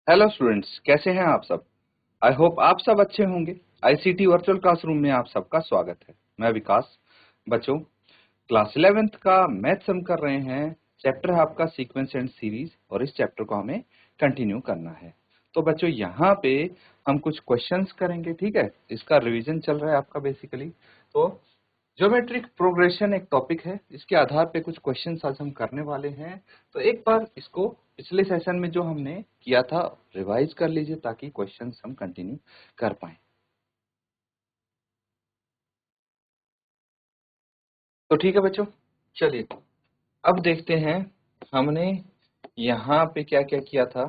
Hello students, कैसे हैं आप सब। आई होप आप सब अच्छे होंगे। आईसीटी वर्चुअल क्लासरूम में आप सबका स्वागत है। मैं विकास। बच्चों, क्लास 11th का मैथ्स हम कर रहे हैं। चैप्टर है आपका सीक्वेंस एंड सीरीज और इस चैप्टर को हमें कंटिन्यू करना है। तो बच्चों, यहाँ पे हम कुछ क्वेश्चंस करेंगे, ठीक है। इसका रिवीजन चल रहा है आपका बेसिकली। तो ज्योमेट्रिक प्रोग्रेशन एक टॉपिक है, इसके आधार पे कुछ क्वेश्चंस आज हम करने वाले हैं। तो एक बार इसको पिछले सेशन में जो हमने किया था रिवाइज कर लीजिए ताकि क्वेश्चंस हम कंटिन्यू कर पाए। तो ठीक है बच्चों, चलिए अब देखते हैं हमने यहाँ पे क्या क्या किया था।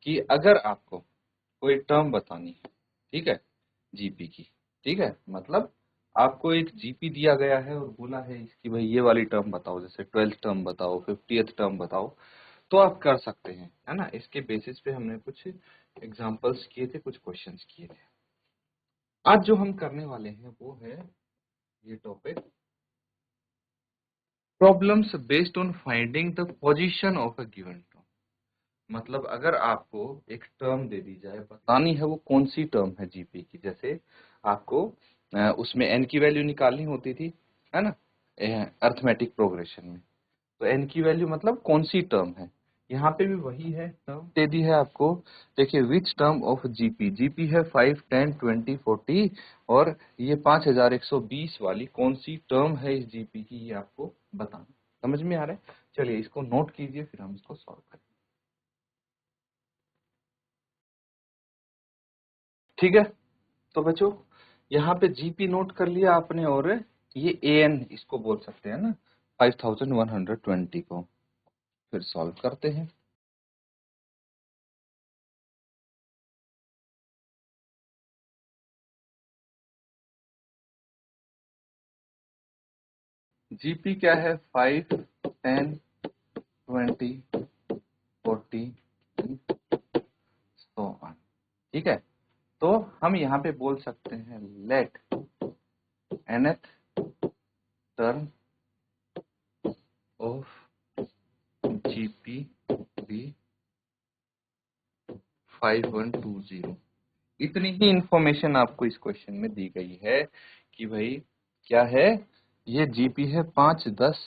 कि अगर आपको कोई टर्म बतानी है, ठीक है, जीपी की, ठीक है, मतलब आपको एक जीपी दिया गया है और बोला है इसकी भाई ये वाली टर्म बताओ, जैसे 12th टर्म बताओ, 50th टर्म बताओ, तो आप कर सकते हैं, है ना। इसके बेसिस पे हमने कुछ एग्जांपल्स किए थे, कुछ क्वेश्चंस किए थे। आज जो हम करने वाले हैं वो है ये topic, problems based on finding the position of a given term. मतलब अगर आपको एक टर्म दे दी जाए, बतानी है वो कौन सी टर्म है जीपी की। जैसे आपको उसमें एन की वैल्यू निकालनी होती थी, है ना, अर्थमेटिक प्रोग्रेशन में। तो एन की वैल्यू मतलब कौन सी टर्म है। यहाँ पे भी वही है, टर्म दे दी है आपको। देखिए, which term of GP, GP है 5, 10, 20, 40 और ये 5120 वाली कौन सी टर्म है इस जीपी की, ये आपको बताना। समझ में आ रहा है। चलिए इसको नोट कीजिए, फिर हम इसको सॉल्व करें। ठीक है, तो बच्चों यहाँ पे जीपी नोट कर लिया आपने, और ये एन इसको बोल सकते हैं ना, 5120 को। फिर सॉल्व करते हैं। जीपी क्या है, 5, 10, 20, 40 सो ऑन। ठीक है, तो हम यहाँ पे बोल सकते हैं let nth term of GP be 5120। इतनी ही इंफॉर्मेशन आपको इस क्वेश्चन में दी गई है कि भाई क्या है, ये जीपी है 5, 10,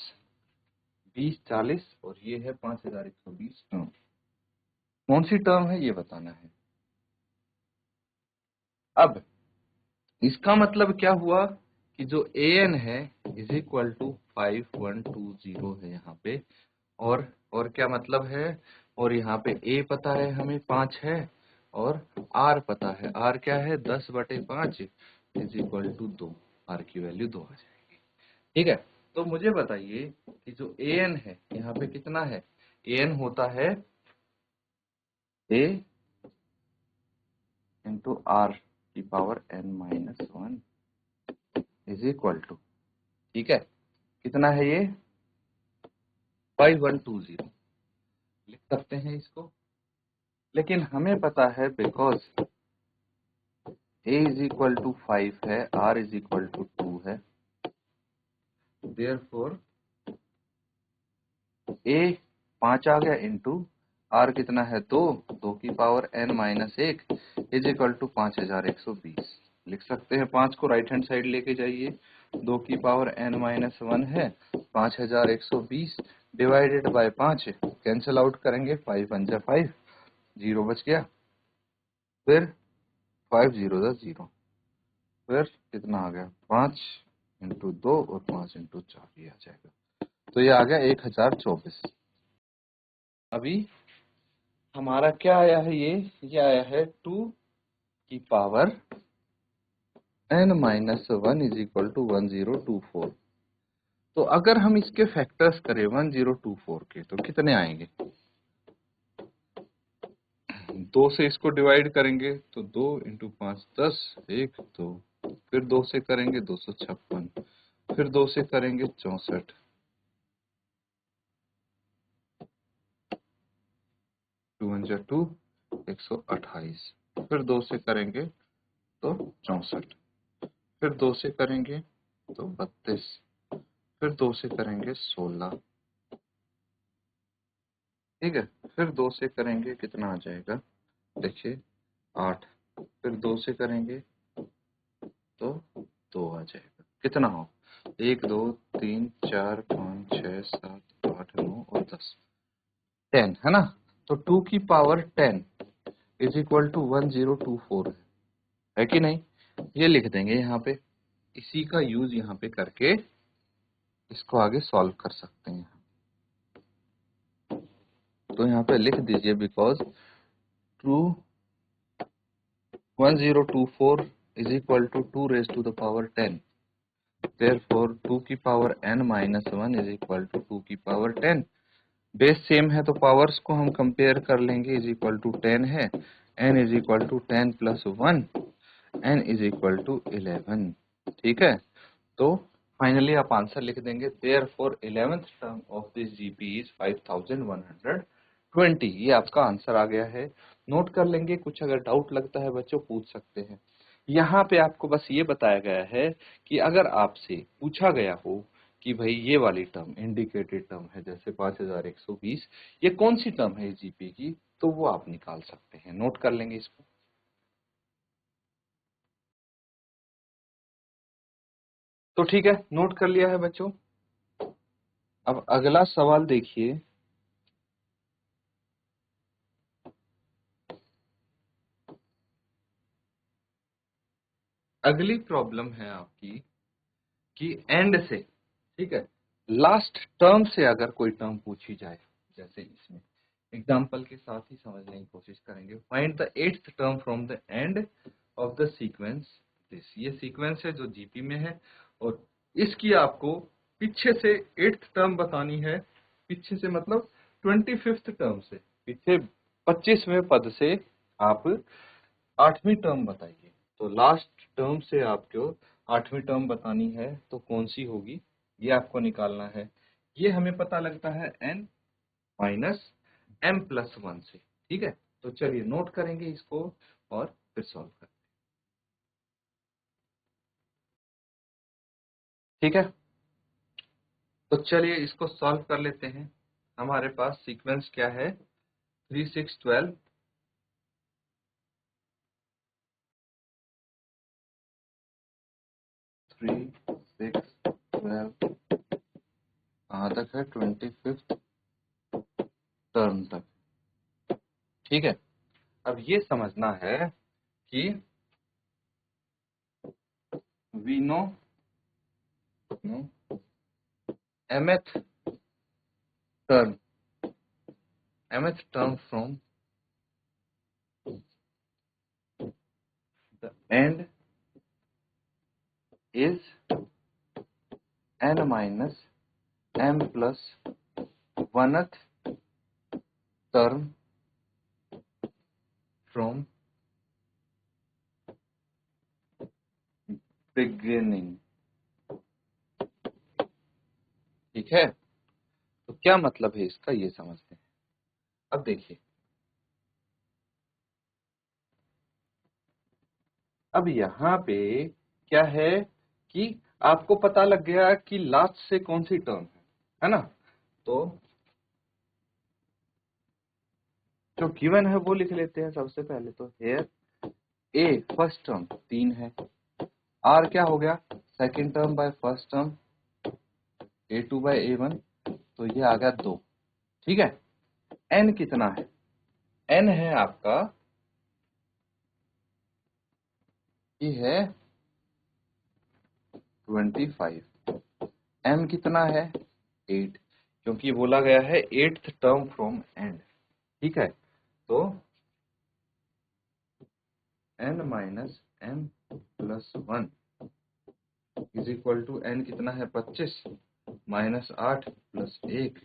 20, 40 और ये है 5120 टर्म। कौन सी टर्म है ये बताना है। अब इसका मतलब क्या हुआ कि जो ए एन है इज इक्वल टू 5120 है यहाँ पे। और क्या मतलब है, और यहाँ पे ए पता है हमें 5 है, और आर पता है, आर क्या है 10/5 इज इक्वल टू 2। आर की वैल्यू 2 आ जाएगी। ठीक है, तो मुझे बताइए कि जो ए एन है यहाँ पे कितना है। ए एन होता है ए इंटू आर की power n-1 is equal to, ठीक है, कितना है ये 5120। लिख सकते हैं इसको। लेकिन हमें पता है because a is equal to 5 है, आर इज इक्वल टू 2 है, देयरफॉर ए 5 आ गया इंटू आर कितना है 2, 2 की power n-1 is equal to 5120। लिख सकते हैं 5 को राइट हैंड साइड लेके जाइए, 2 की पावर n-1 है, 5120 डिवाइडेड बाय 5 कैंसिल आउट करेंगे, 5 1 जा 5, 0 बच गया। फिर 5 0 10 0, फिर कितना आ गया 5 इंटू 2 और 5 इंटू 4, ये आ जाएगा। तो ये आ गया 1024। अभी हमारा क्या आया है, ये आया है 2 की power n-1 is equal to 1024। तो अगर हम इसके फैक्टर्स करें 1024 के, तो कितने आएंगे। 2 से इसको डिवाइड करेंगे तो 2 इंटू 5 10, 1 2, फिर 2 से करेंगे 256, फिर 2 से करेंगे 64, 2 1 जा 2, 128, फिर 2 से करेंगे तो 64, फिर 2 से करेंगे तो 32, फिर 2 से करेंगे 16, ठीक है, फिर 2 से करेंगे कितना आ जाएगा देखिए 8, फिर 2 से करेंगे तो 2 आ जाएगा। कितना हो 1 2 3 4 5 6 7 8 9 और 10, 10 है ना। तो 2 की पावर 10 इज इक्वल टू 1024 है कि नहीं। ये लिख देंगे यहाँ पे, इसी का यूज यहाँ पे करके इसको आगे सॉल्व कर सकते हैं। तो यहाँ पे लिख दीजिए because 1024 is equal to 2 raised to the power 10, therefore 2 की power n minus 1 is equal to 2 की पावर 10। बेस सेम है तो पावर्स को हम कंपेयर कर लेंगे, इज इक्वल टू 10 है, n is equal to 10 plus 1, n is equal to 11। ठीक है, तो फाइनली आप आंसर लिख देंगे, therefore 11th term of this GP is 5120। ये आपका आंसर आ गया है। नोट कर लेंगे, कुछ अगर डाउट लगता है बच्चों पूछ सकते हैं। यहाँ पे आपको बस ये बताया गया है कि अगर आपसे पूछा गया हो कि भाई ये वाली टर्म इंडिकेटेड टर्म है जैसे 5120, ये कौन सी टर्म है जीपी की, तो वो आप निकाल सकते हैं। नोट कर लेंगे इसको। तो ठीक है, नोट कर लिया है बच्चों। अब अगला सवाल देखिए। अगली प्रॉब्लम है आपकी कि एंड से, ठीक है, लास्ट टर्म से अगर कोई टर्म पूछी जाए, जैसे इसमें एग्जांपल के साथ ही समझने की कोशिश करेंगे। Find the 8th term from the end of the sequence this. ये सीक्वेंस है जो जीपी में है और इसकी आपको पीछे से 8th टर्म बतानी है। पीछे से मतलब 25th टर्म से, पीछे 25वें पद से आप 8वीं टर्म बताइए। तो लास्ट टर्म से आपको 8वीं टर्म बतानी है, तो कौन सी होगी ये आपको निकालना है। ये हमें पता लगता है n माइनस m प्लस 1 से। ठीक है, तो चलिए नोट करेंगे इसको और फिर सॉल्व करें। ठीक है, तो चलिए इसको सॉल्व कर लेते हैं। हमारे पास सीक्वेंस क्या है, 3 6 12, 3 6 12 कहाँ तक है, 25th टर्म तक। ठीक है, अब ये समझना है कि we know mth term, mth term from the end is n minus m plus 1th term from beginning। ठीक है, तो क्या मतलब है इसका ये समझते हैं। अब देखिए, अब यहाँ पे क्या है कि आपको पता लग गया कि लास्ट से कौन सी टर्म है ना। तो जो गिवन है वो लिख लेते हैं सबसे पहले। तो हेयर ए फर्स्ट टर्म 3 है, आर क्या हो गया, second term by first term a2 by a1, तो ये आ गया 2। ठीक है, n कितना है, n है आपका, ये है 25, m कितना है 8, क्योंकि बोला गया है 8th टर्म फ्रॉम एंड। ठीक है, तो n minus m plus 1 is equal to n कितना है 25 minus 8 plus 1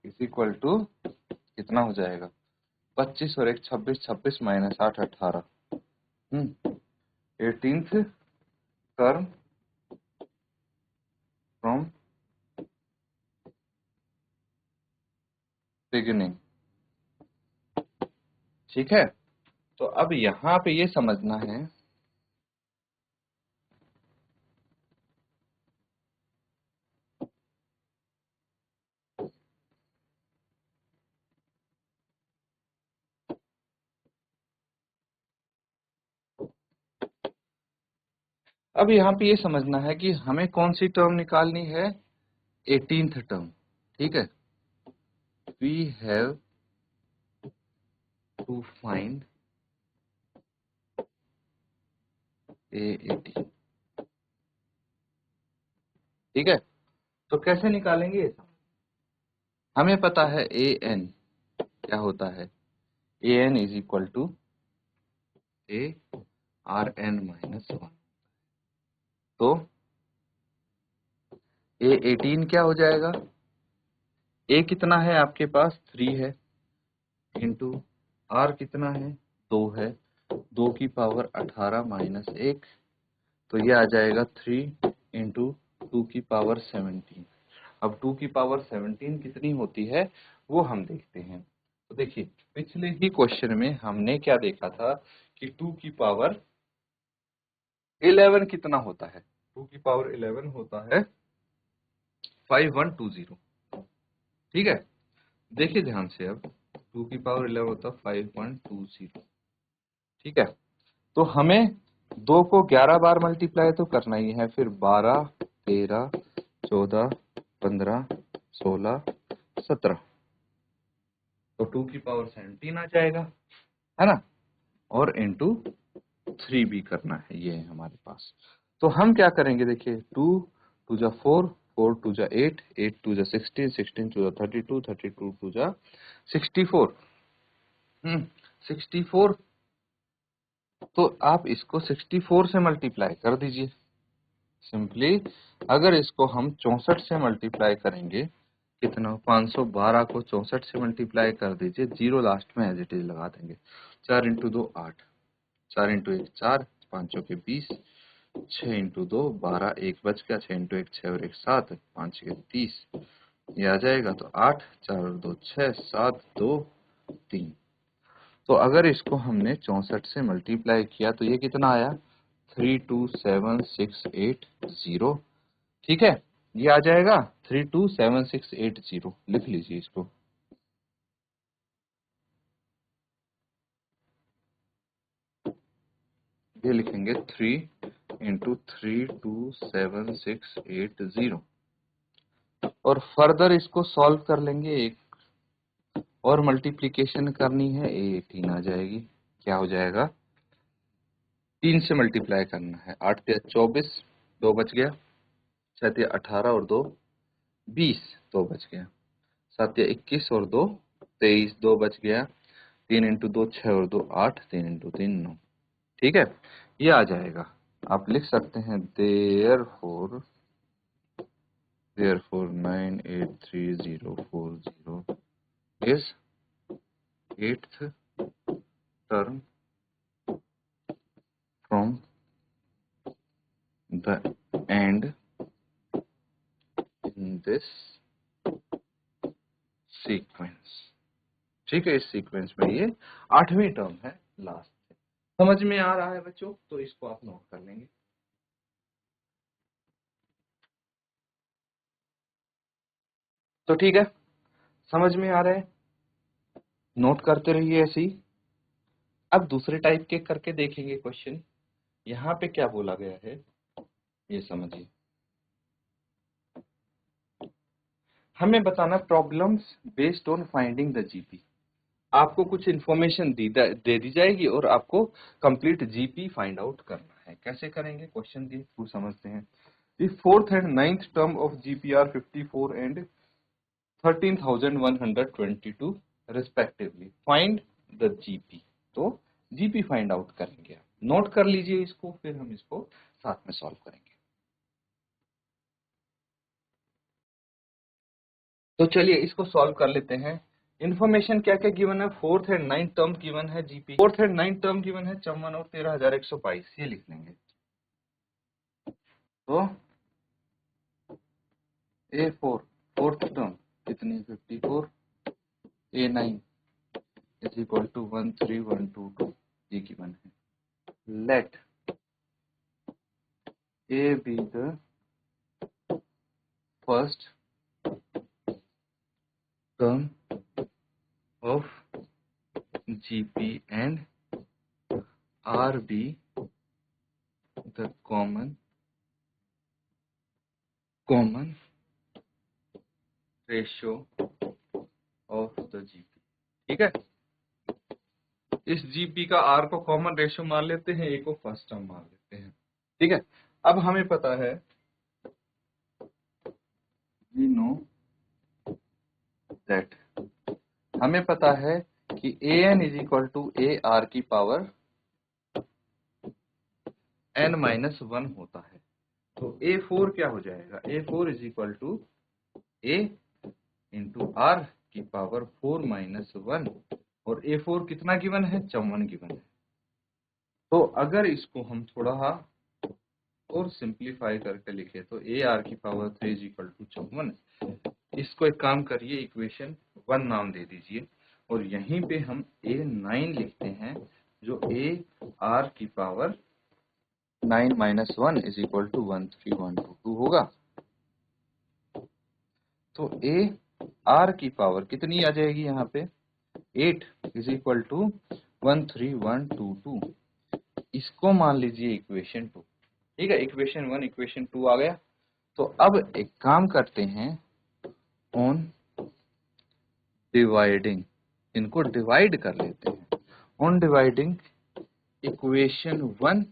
is equal to कितना हो जाएगा, 25 और 1 26, 26 minus 8 18। 18th term from beginning. ठीक है, तो अब यहाँ पे ये समझना है अब यहाँ पे ये समझना है कि हमें कौन सी टर्म निकालनी है, 18th टर्म। ठीक है, we have to find A18। ठीक है, तो कैसे निकालेंगे ये? हमें पता है an क्या होता है, an is equal to a rn minus 1। तो A18 क्या हो जाएगा, a कितना है आपके पास, 3 है, इंटू r कितना है, 2 है, 2 की पावर 18 माइनस 1, तो ये आ जाएगा 3 इंटू 2 की पावर 17। अब 2 की पावर 17 कितनी होती है वो हम देखते हैं। तो देखिए, पिछले ही क्वेश्चन में हमने क्या देखा था कि 2 की पावर 11 कितना होता है, 2 की पावर 11 होता है 5120। ठीक है, देखिए ध्यान से, अब 2 की पावर 11 होता है 5120। ठीक है, तो हमें 2 को 11 बार मल्टीप्लाई तो करना ही है, फिर 12, 13, 14, 15, 16, 17, तो 2 की पावर 17 आ जाएगा, है ना। और इंटू 3 भी करना है, ये है हमारे पास। तो हम क्या करेंगे, देखिए 2 2 जा 4, 4 2 जा 8, 8 2 जा 16, 16 2 जा 32, 32 2 जा 64। 64, तो आप इसको 64 से मल्टीप्लाई कर दीजिए सिंपली। अगर इसको हम 64 से मल्टीप्लाई करेंगे, कितना, 512 को 64 से मल्टीप्लाई कर दीजिए, जीरो लास्ट में एज इट इज लगा देंगे। 4 इंटू 2 8, 4 इंटू 1 4, 5 के 20, 6 इंटू 2 12, 1 बच गया, 6 इंटू 1 6 और 1 7, 5 के 30, ये आ जाएगा। तो 8, 4 और 2 6, 7 2 3। तो अगर इसको हमने 64 से मल्टीप्लाई किया तो ये कितना आया, 327680। ठीक है, ये आ जाएगा 327680, लिख लीजिए इसको। ये लिखेंगे 3 इंटू 327680, और फर्दर इसको सॉल्व कर लेंगे, एक और मल्टीप्लीकेशन करनी है, A18 आ जाएगी। क्या हो जाएगा, 3 से मल्टीप्लाई करना है, 8 या 24, 2 बच गया, 7 या 18 और 2 20, 2 बच गया, 7 या 21 और 2 23, 2 बच गया, 3 इंटू 2 6 और 2 8, 3 इंटू 3 9। ठीक है, ये आ जाएगा। आप लिख सकते हैं therefore 983,040 is 8th term from the end in this sequence। ठीक है, इस सीक्वेंस में ये 8वीं टर्म है लास्ट से। समझ में आ रहा है बच्चों, तो इसको आप नोट कर लेंगे। तो ठीक है, समझ में आ रहा है, नोट करते रहिए ऐसे ही। अब दूसरे टाइप के करके देखेंगे क्वेश्चन। यहाँ पे क्या बोला गया है ये समझिए। हमें बताना problems based on finding the GP. आपको कुछ इंफॉर्मेशन दे दी जाएगी और आपको कंप्लीट जीपी फाइंड आउट करना है। कैसे करेंगे, क्वेश्चन के थ्रू समझते हैं। If fourth and ninth term of GP are 54 and 13,122 respectively, find the GP. तो जीपी फाइंड आउट करेंगे, नोट कर लीजिए इसको, फिर हम इसको साथ में सॉल्व करेंगे। तो चलिए इसको सॉल्व कर लेते हैं। इन्फॉर्मेशन क्या क्या गिवन है, fourth and ninth term given है GP, fourth and ninth term given है 54 और 13,122, ये लिख लेंगे। तो A4 फोर्थ टर्म कितनी, 54, A9 इज इक्वल टू 13122, ये गिवन है। Let A be the first term of GP and R be the common common ratio of the GP. ठीक है, इस जीपी का आर को कॉमन रेशियो मान लेते हैं, ए को फर्स्ट टर्म मान लेते हैं। ठीक है, अब हमें पता है, वी नो दैट, हमें पता है कि a n is equal to a r की पावर n-1 होता है। तो A4 क्या हो जाएगा, A4 is equal to A into r की पावर 4-1, और A4 कितना गिवन है, 54 गिवन है। तो अगर इसको हम थोड़ा और सिंप्लीफाई करके लिखे तो ए आर की पावर 3 इज इक्वल टू 54। इसको एक काम करिए, इक्वेशन 1 नाम दे दीजिए, और यहीं पे हम A9 लिखते हैं, जो ए आर की पावर 9-1 इज इक्वल टू 13122 होगा। तो ए आर की पावर कितनी आ जाएगी यहाँ पे, 8 इज इक्वल टू 13122। इसको मान लीजिए इक्वेशन 2। ठीक है, इक्वेशन 1 इक्वेशन 2 आ गया। तो अब एक काम करते हैं, ऑन डिवाइडिंग, इनको डिवाइड कर लेते हैं। On dividing equation 1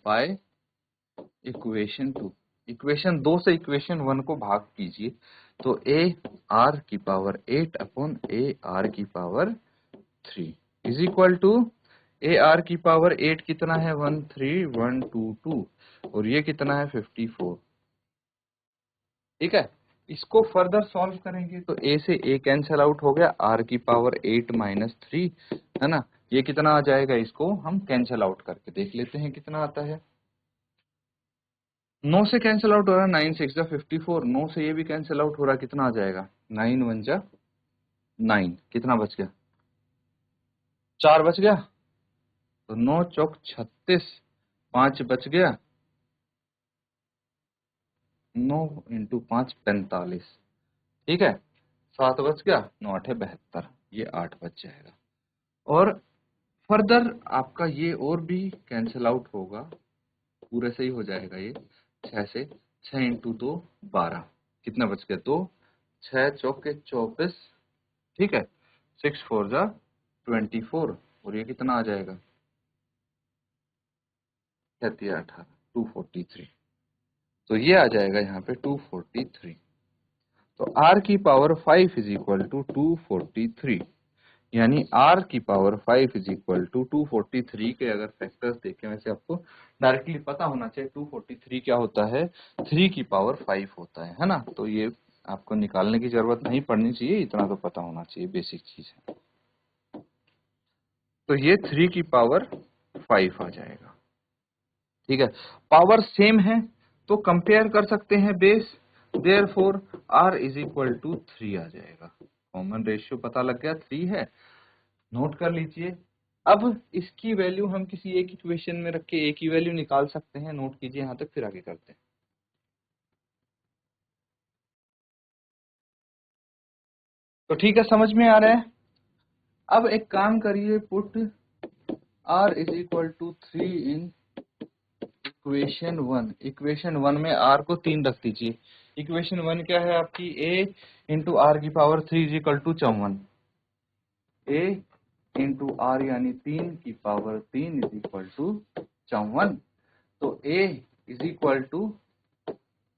by equation 2, equation 2 से इक्वेशन 1 को भाग कीजिए, तो ए आर की पावर 8 अपॉन ए आर की power 3 is equal to a r की पावर 8 कितना है, 13122, और ये कितना है, 54। ठीक है, इसको फर्दर सॉल्व करेंगे तो ए से ए कैंसिल आउट हो गया, आर की पावर 8 माइनस 3 है ना, ये कितना आ जाएगा, इसको हम कैंसिल आउट करके देख लेते हैं कितना आता है। 9 से कैंसिल आउट हो रहा है, 9 6 जा 54, 9 से ये भी कैंसिल आउट हो रहा है, कितना आ जाएगा, 9 1 जा 9, कितना बच गया, 4 बच गया, तो 9 चौक 36, 5 बच गया, 9 इंटू 5 45। ठीक है, 7 बच गया, 9 8 72, ये 8 बच जाएगा। और फर्दर आपका ये और भी कैंसिल आउट होगा, पूरे से ही हो जाएगा ये, 6 से, 6 इंटू 2 12, कितना बच गया, 2, 6 चौके 24। ठीक है, 6 4 जा 24, और ये कितना आ जाएगा, 18 243। तो ये आ जाएगा यहाँ पे 243। तो r की पावर 5 इज इक्वल टू 243, यानी r की पावर 5 इज इक्वल टू 243 के अगर फैक्टर्स देखें, वैसे आपको डायरेक्टली पता होना चाहिए 243 क्या होता है, 3 की पावर 5 होता है ना। तो ये आपको निकालने की जरूरत नहीं पड़नी चाहिए, इतना तो पता होना चाहिए, बेसिक चीज है। तो ये 3 की पावर 5 आ जाएगा। ठीक है, पावर सेम है तो कंपेयर कर सकते हैं base, therefore r is equal to 3 आ जाएगा। कॉमन रेशियो पता लग गया, 3 है, नोट कर लीजिए। अब इसकी वैल्यू हम किसी एक इक्वेशन में रख के a की वैल्यू निकाल सकते हैं, नोट कीजिए यहां तक, फिर आगे करते हैं। तो ठीक है, समझ में आ रहा है। अब एक काम करिए, put r is equal to 3 in equation 1। Equation 1 में r को 3 रख दीजिए। इक्वेशन 1 क्या है आपकी, a इंटू आर की power 3 is equal to 54, a into r यानी 3 की पावर 3 इज इक्वल टू 54। तो a इज इक्वल टू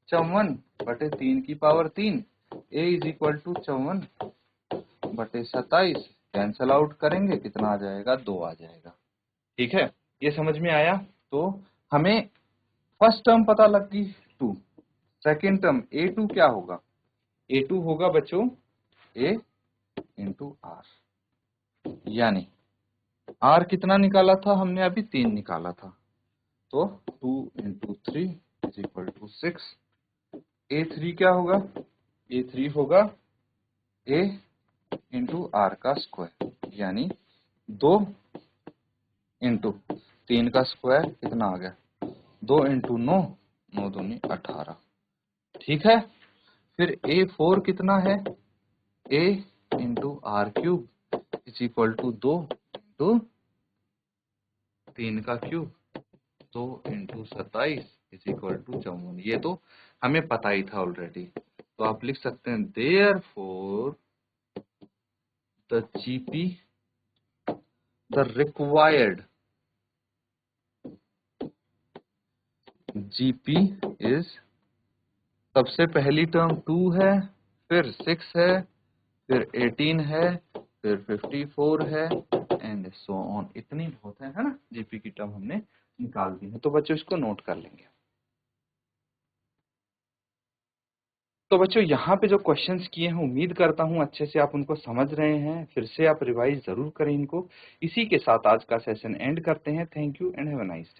54 बटे 3 की power 3, a is equal to 54 बटे 27, कैंसल आउट करेंगे, कितना आ जाएगा, 2 आ जाएगा। ठीक है, ये समझ में आया। तो हमें फर्स्ट टर्म पता लग गई 2, सेकेंड टर्म a2 क्या होगा, a2 होगा बच्चों a इंटू आर, यानी r कितना निकाला था हमने अभी, 3 निकाला था, तो 2 into 3 is equal to 6। a3 क्या होगा, a3 होगा a इंटू आर का स्क्वायर, यानी 2 इंटू 3 का स्क्वायर, कितना आ गया, 2 इंटू 9, 9 दूनी 18। ठीक है, फिर a4 कितना है, a into r cube is equal to 2 into 3 का cube, 2 into 27 is equal to 54। ये तो हमें पता ही था ऑलरेडी, तो आप लिख सकते हैं therefore the GP, the required GP is, सबसे पहली टर्म 2 है, फिर 6 है, फिर 18 है, फिर 54 है, एंड सो ऑन। इतनी बहुत है ना, जीपी की टर्म हमने निकाल दी है। तो बच्चों इसको नोट कर लेंगे। तो बच्चों यहाँ पे जो क्वेश्चंस किए हैं, उम्मीद करता हूँ अच्छे से आप उनको समझ रहे हैं। फिर से आप रिवाइज जरूर करें इनको। इसी के साथ आज का सेशन एंड करते हैं। Thank you and have a nice day.